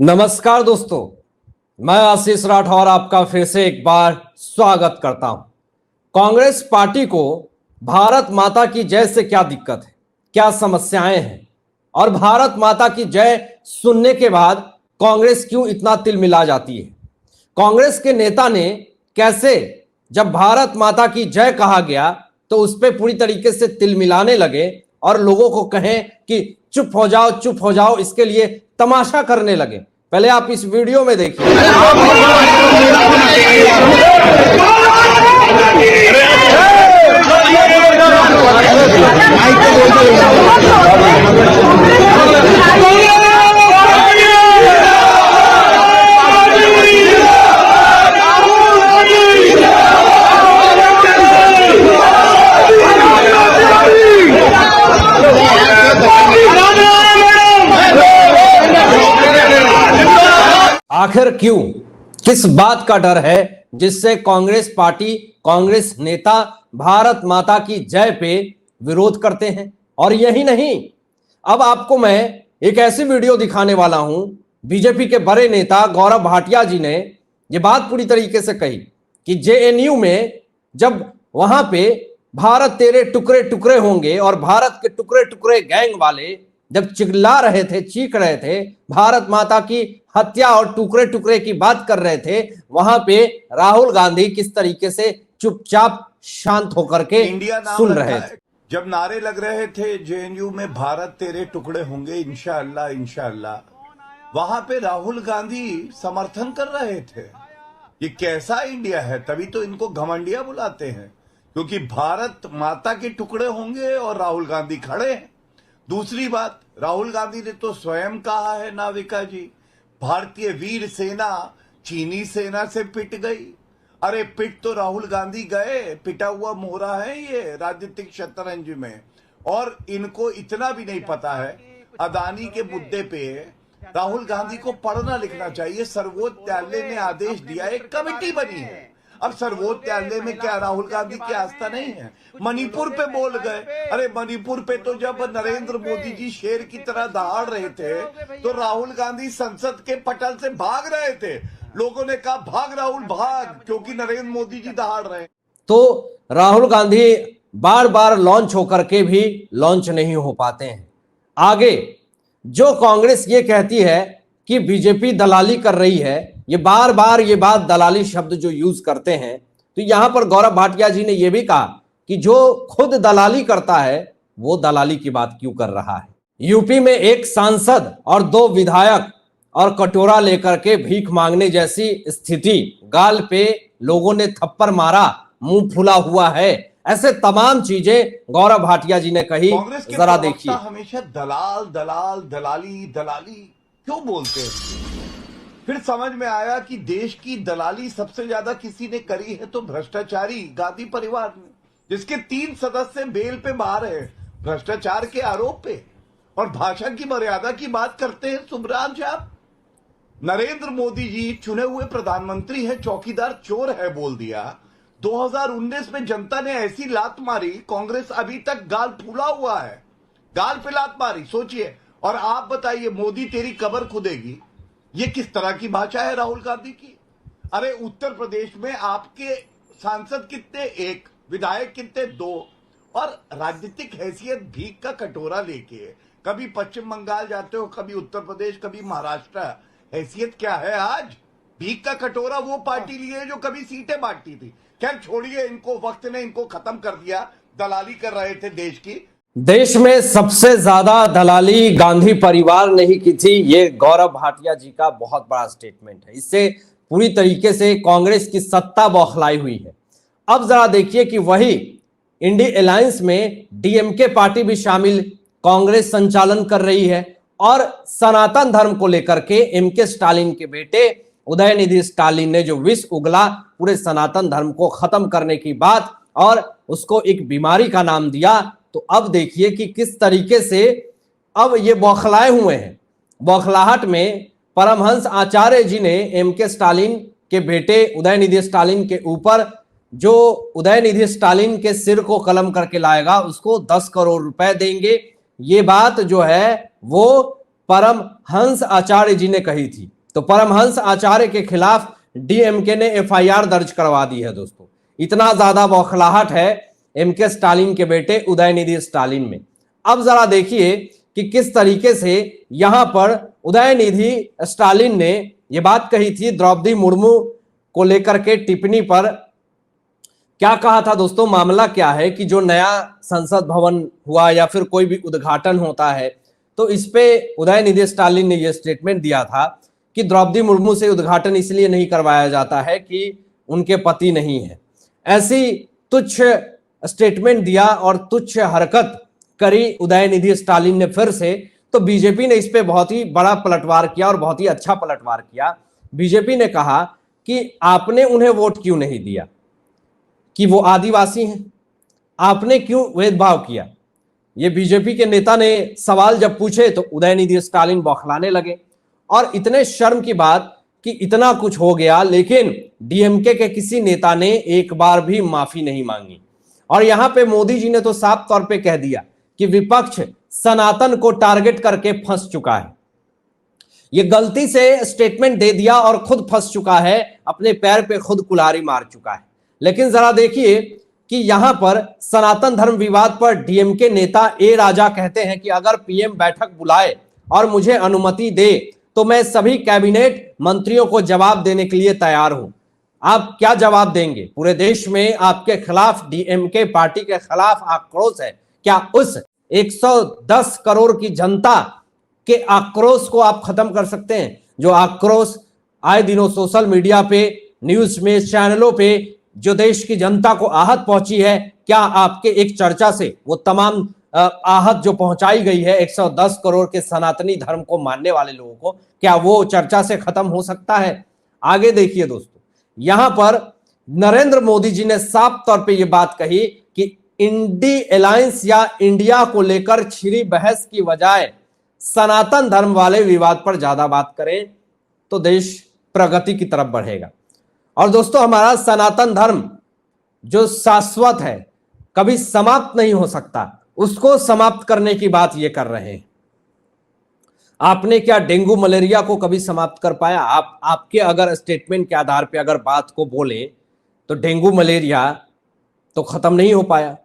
नमस्कार दोस्तों, मैं आशीष राठौर आपका फिर से एक बार स्वागत करता हूं। कांग्रेस पार्टी को भारत माता की जय से क्या दिक्कत है, क्या समस्याएं हैं और भारत माता की जय सुनने के बाद कांग्रेस क्यों इतना तिलमिला जाती है। कांग्रेस के नेता ने कैसे जब भारत माता की जय कहा गया तो उस पर पूरी तरीके से तिलमिलाने लगे और लोगों को कहें कि चुप हो जाओ, इसके लिए तमाशा करने लगे। पहले आप इस वीडियो में देखिए। आखिर क्यों, किस बात का डर है जिससे कांग्रेस पार्टी, कांग्रेस नेता भारत माता की जय पे विरोध करते हैं। और यही नहीं, अब आपको मैं एक ऐसी वीडियो दिखाने वाला हूं। बीजेपी के बड़े नेता गौरव भाटिया जी ने यह बात पूरी तरीके से कही कि जेएनयू में जब वहां पे भारत तेरे टुकड़े टुकड़े होंगे और भारत के टुकड़े टुकड़े गैंग वाले जब चिल्ला रहे थे, चीख रहे थे, भारत माता की हत्या और टुकड़े टुकड़े की बात कर रहे थे, वहां पे राहुल गांधी किस तरीके से चुपचाप शांत होकर के सुन रहे थे। जब नारे लग रहे थे जेएनयू में भारत तेरे टुकड़े होंगे इंशाअल्लाह इंशाअल्लाह, वहां पे राहुल गांधी समर्थन कर रहे थे। ये कैसा इंडिया है? तभी तो इनको घमंडिया बुलाते हैं, क्योंकि भारत माता के टुकड़े होंगे और राहुल गांधी खड़े हैं। दूसरी बात, राहुल गांधी ने तो स्वयं कहा है, नाविका जी, भारतीय वीर सेना चीनी सेना से पिट गई। अरे पिट तो राहुल गांधी गए, पिटा हुआ मोहरा है ये राजनीतिक शतरंज में। और इनको इतना भी नहीं पता है, अदानी के मुद्दे पे राहुल गांधी को पढ़ना लिखना चाहिए। सर्वोच्च न्यायालय ने आदेश दिया, एक कमेटी बनी है। अब सर्वोच्च न्यायालय में क्या राहुल गांधी की आस्था नहीं है? मणिपुर पे बोल गए। अरे मणिपुर पे तो जब नरेंद्र मोदी जी शेर की तरह दहाड़ रहे थे तो राहुल गांधी संसद के पटल से भाग रहे थे। लोगों ने कहा भाग राहुल भाग, क्योंकि नरेंद्र मोदी जी दहाड़ रहे। तो राहुल गांधी बार बार लॉन्च होकर के भी लॉन्च नहीं हो पाते हैं। आगे जो कांग्रेस ये कहती है कि बीजेपी दलाली कर रही है, ये बार बार ये बात दलाली शब्द जो यूज करते हैं, तो यहां पर गौरव भाटिया जी ने यह भी कहा कि जो खुद दलाली करता है वो दलाली की बात क्यों कर रहा है। यूपी में एक सांसद और 2 विधायक और कटोरा लेकर के भीख मांगने जैसी स्थिति, गाल पे लोगों ने थप्पड़ मारा, मुंह फुला हुआ है, ऐसे तमाम चीजें गौरव भाटिया जी ने कही। जरा देखिए। हमेशा दलाल दलाल दलाली दलाली क्यों बोलते हैं? फिर समझ में आया कि देश की दलाली सबसे ज्यादा किसी ने करी है तो भ्रष्टाचारी गांधी परिवार ने, जिसके 3 सदस्य बेल पे बाहर है भ्रष्टाचार के आरोप पे। और भाषा की मर्यादा की बात करते हैं सुब्राम साहब। नरेंद्र मोदी जी चुने हुए प्रधानमंत्री है, चौकीदार चोर है बोल दिया। 2019 में जनता ने ऐसी लात मारी, कांग्रेस अभी तक गाल फूला हुआ है, गाल पे लात मारी, सोचिए। और आप बताइए, मोदी तेरी कब्र खुदेगी, ये किस तरह की भाषा है राहुल गांधी की? अरे उत्तर प्रदेश में आपके सांसद कितने? 1, विधायक कितने? 2। और राजनीतिक हैसियत भीख का कटोरा लेके कभी पश्चिम बंगाल जाते हो, कभी उत्तर प्रदेश, कभी महाराष्ट्र। हैसियत क्या है आज? भीख का कटोरा वो पार्टी लिए जो कभी सीटें बांटती थी। खैर छोड़िए, इनको वक्त ने इनको खत्म कर दिया, दलाली कर रहे थे देश की। देश में सबसे ज्यादा दलाली गांधी परिवार ने ही की थी, ये गौरव भाटिया जी का बहुत बड़ा स्टेटमेंट है। इससे पूरी तरीके से कांग्रेस की सत्ता बौखलाई हुई है। अब जरा देखिए कि वही इंडिया अलायंस में डीएमके पार्टी भी शामिल कांग्रेस संचालन कर रही है और सनातन धर्म को लेकर के एमके स्टालिन के बेटे उदयनिधि स्टालिन ने जो विष उगला पूरे सनातन धर्म को खत्म करने की बात और उसको एक बीमारी का नाम दिया, तो अब देखिए कि किस तरीके से अब ये बौखलाए हुए हैं। बौखलाहट में परमहंस आचार्य जी ने एमके स्टालिन के बेटे उदयनिधि स्टालिन के ऊपर जो उदयनिधि स्टालिन के सिर को कलम करके लाएगा उसको 10 करोड़ रुपए देंगे। ये बात जो है वो परमहंस आचार्य जी ने कही थी। तो परमहंस आचार्य के खिलाफ डीएमके ने एफआईआर दर्ज करवा दी है दोस्तों। इतना ज्यादा बौखलाहट है एमके स्टालिन के बेटे उदयनिधि स्टालिन में। अब जरा देखिए कि किस तरीके से यहां पर उदयनिधि स्टालिन ने यह बात कही थी द्रौपदी मुर्मू को लेकर के टिप्पणी पर। क्या कहा था दोस्तों, मामला क्या है कि जो नया संसद भवन हुआ या फिर कोई भी उद्घाटन होता है तो इस पे उदयनिधि स्टालिन ने यह स्टेटमेंट दिया था कि द्रौपदी मुर्मू से उद्घाटन इसलिए नहीं करवाया जाता है कि उनके पति नहीं है। ऐसी तुच्छ स्टेटमेंट दिया और तुच्छ हरकत करी उदयनिधि स्टालिन ने फिर से। तो बीजेपी ने इस पे बहुत ही बड़ा पलटवार किया और बहुत ही अच्छा पलटवार किया। बीजेपी ने कहा कि आपने उन्हें वोट क्यों नहीं दिया, कि वो आदिवासी हैं, आपने क्यों भेदभाव किया। ये बीजेपी के नेता ने सवाल जब पूछे तो उदयनिधि स्टालिन बौखलाने लगे। और इतने शर्म की बात कि इतना कुछ हो गया लेकिन डीएमके के किसी नेता ने एक बार भी माफी नहीं मांगी। और यहां पे मोदी जी ने तो साफ तौर पे कह दिया कि विपक्ष सनातन को टारगेट करके फंस चुका है। ये गलती से स्टेटमेंट दे दिया और खुद फंस चुका है, अपने पैर पे खुद कुल्हाड़ी मार चुका है। लेकिन जरा देखिए कि यहां पर सनातन धर्म विवाद पर डीएमके नेता ए राजा कहते हैं कि अगर पीएम बैठक बुलाए और मुझे अनुमति दे तो मैं सभी कैबिनेट मंत्रियों को जवाब देने के लिए तैयार हूं। आप क्या जवाब देंगे? पूरे देश में आपके खिलाफ, डीएमके पार्टी के खिलाफ आक्रोश है। क्या उस 110 करोड़ की जनता के आक्रोश को आप खत्म कर सकते हैं? जो आक्रोश आए दिनों सोशल मीडिया पे, न्यूज में, चैनलों पे जो देश की जनता को आहत पहुंची है, क्या आपके एक चर्चा से वो तमाम आहत जो पहुंचाई गई है 110 करोड़ के सनातनी धर्म को मानने वाले लोगों को, क्या वो चर्चा से खत्म हो सकता है? आगे देखिए दोस्तों, यहां पर नरेंद्र मोदी जी ने साफ तौर पे ये बात कही कि इंडी अलायंस या इंडिया को लेकर छिड़ी बहस की बजाय सनातन धर्म वाले विवाद पर ज्यादा बात करें तो देश प्रगति की तरफ बढ़ेगा। और दोस्तों, हमारा सनातन धर्म जो शाश्वत है, कभी समाप्त नहीं हो सकता, उसको समाप्त करने की बात ये कर रहे हैं। आपने क्या डेंगू मलेरिया को कभी समाप्त कर पाया? आपके अगर स्टेटमेंट के आधार पे अगर बात को बोले तो डेंगू मलेरिया तो खत्म नहीं हो पाया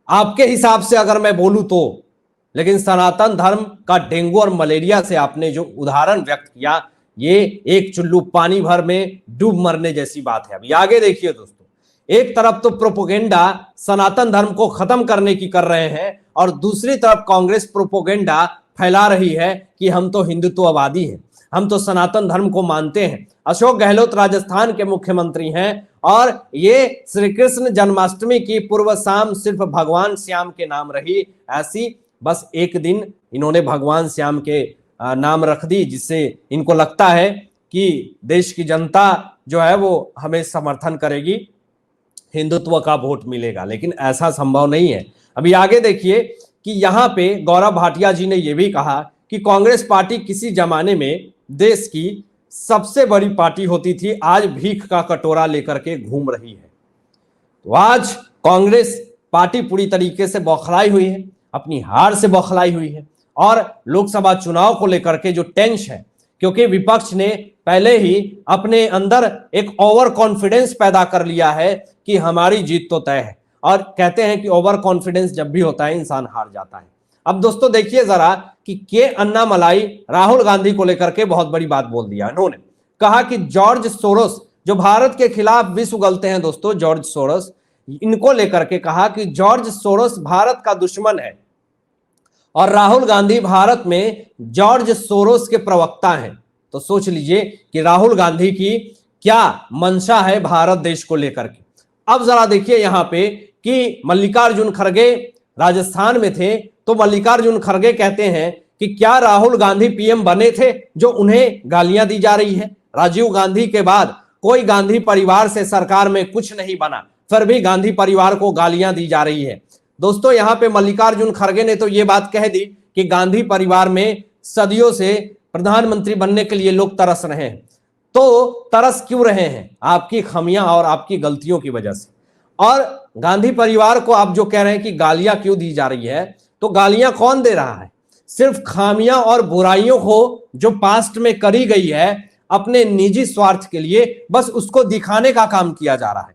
आपके हिसाब से अगर मैं बोलूं तो। लेकिन सनातन धर्म का डेंगू और मलेरिया से आपने जो उदाहरण व्यक्त किया, ये एक चुल्लू पानी भर में डूब मरने जैसी बात है। अभी आगे देखिए दोस्तों, एक तरफ तो प्रोपोगेंडा सनातन धर्म को खत्म करने की कर रहे हैं और दूसरी तरफ कांग्रेस प्रोपोगेंडा फैला रही है कि हम तो हिंदुत्ववादी हैं, हम तो सनातन धर्म को मानते हैं। अशोक गहलोत राजस्थान के मुख्यमंत्री हैं और ये श्री कृष्ण जन्माष्टमी की पूर्व शाम सिर्फ भगवान श्याम के नाम रही, ऐसी बस एक दिन इन्होंने भगवान श्याम के नाम रख दी, जिससे इनको लगता है कि देश की जनता जो है वो हमें समर्थन करेगी, हिंदुत्व का वोट मिलेगा। लेकिन ऐसा संभव नहीं है। अभी आगे देखिए कि यहां पे गौरव भाटिया जी ने यह भी कहा कि कांग्रेस पार्टी किसी जमाने में देश की सबसे बड़ी पार्टी होती थी, आज भीख का कटोरा लेकर के घूम रही है। तो आज कांग्रेस पार्टी पूरी तरीके से बौखलाई हुई है, अपनी हार से बौखलाई हुई है और लोकसभा चुनाव को लेकर के जो टेंशन है, क्योंकि विपक्ष ने पहले ही अपने अंदर एक ओवर कॉन्फिडेंस पैदा कर लिया है कि हमारी जीत तो तय है। और कहते हैं कि ओवर कॉन्फिडेंस जब भी होता है इंसान हार जाता है। अब दोस्तों देखिए जरा कि के अन्नामलाई राहुल गांधी को लेकर के बहुत बड़ी बात बोल दिया। उन्होंने कहा कि जॉर्ज सोरोस जो भारत के खिलाफ विष उगलते हैं दोस्तों, जॉर्ज सोरोस, इनको लेकर के कहा कि जॉर्ज सोरोस भारत का दुश्मन है और राहुल गांधी भारत में जॉर्ज सोरोस के प्रवक्ता हैं। तो सोच लीजिए कि राहुल गांधी की क्या मंशा है भारत देश को लेकर के। अब जरा देखिए यहां पे कि मल्लिकार्जुन खड़गे राजस्थान में थे, तो मल्लिकार्जुन खड़गे कहते हैं कि क्या राहुल गांधी पीएम बने थे जो उन्हें गालियां दी जा रही है? राजीव गांधी के बाद कोई गांधी परिवार से सरकार में कुछ नहीं बना, फिर भी गांधी परिवार को गालियां दी जा रही है। दोस्तों यहां पे मल्लिकार्जुन खड़गे ने तो ये बात कह दी कि गांधी परिवार में सदियों से प्रधानमंत्री बनने के लिए लोग तरस रहे हैं। तो तरस क्यों रहे हैं? आपकी खामियां और आपकी गलतियों की वजह से। और गांधी परिवार को आप जो कह रहे हैं कि गालियां क्यों दी जा रही है, तो गालियां कौन दे रहा है? सिर्फ खामियां और बुराइयों को जो पास्ट में करी गई है अपने निजी स्वार्थ के लिए, बस उसको दिखाने का काम किया जा रहा है।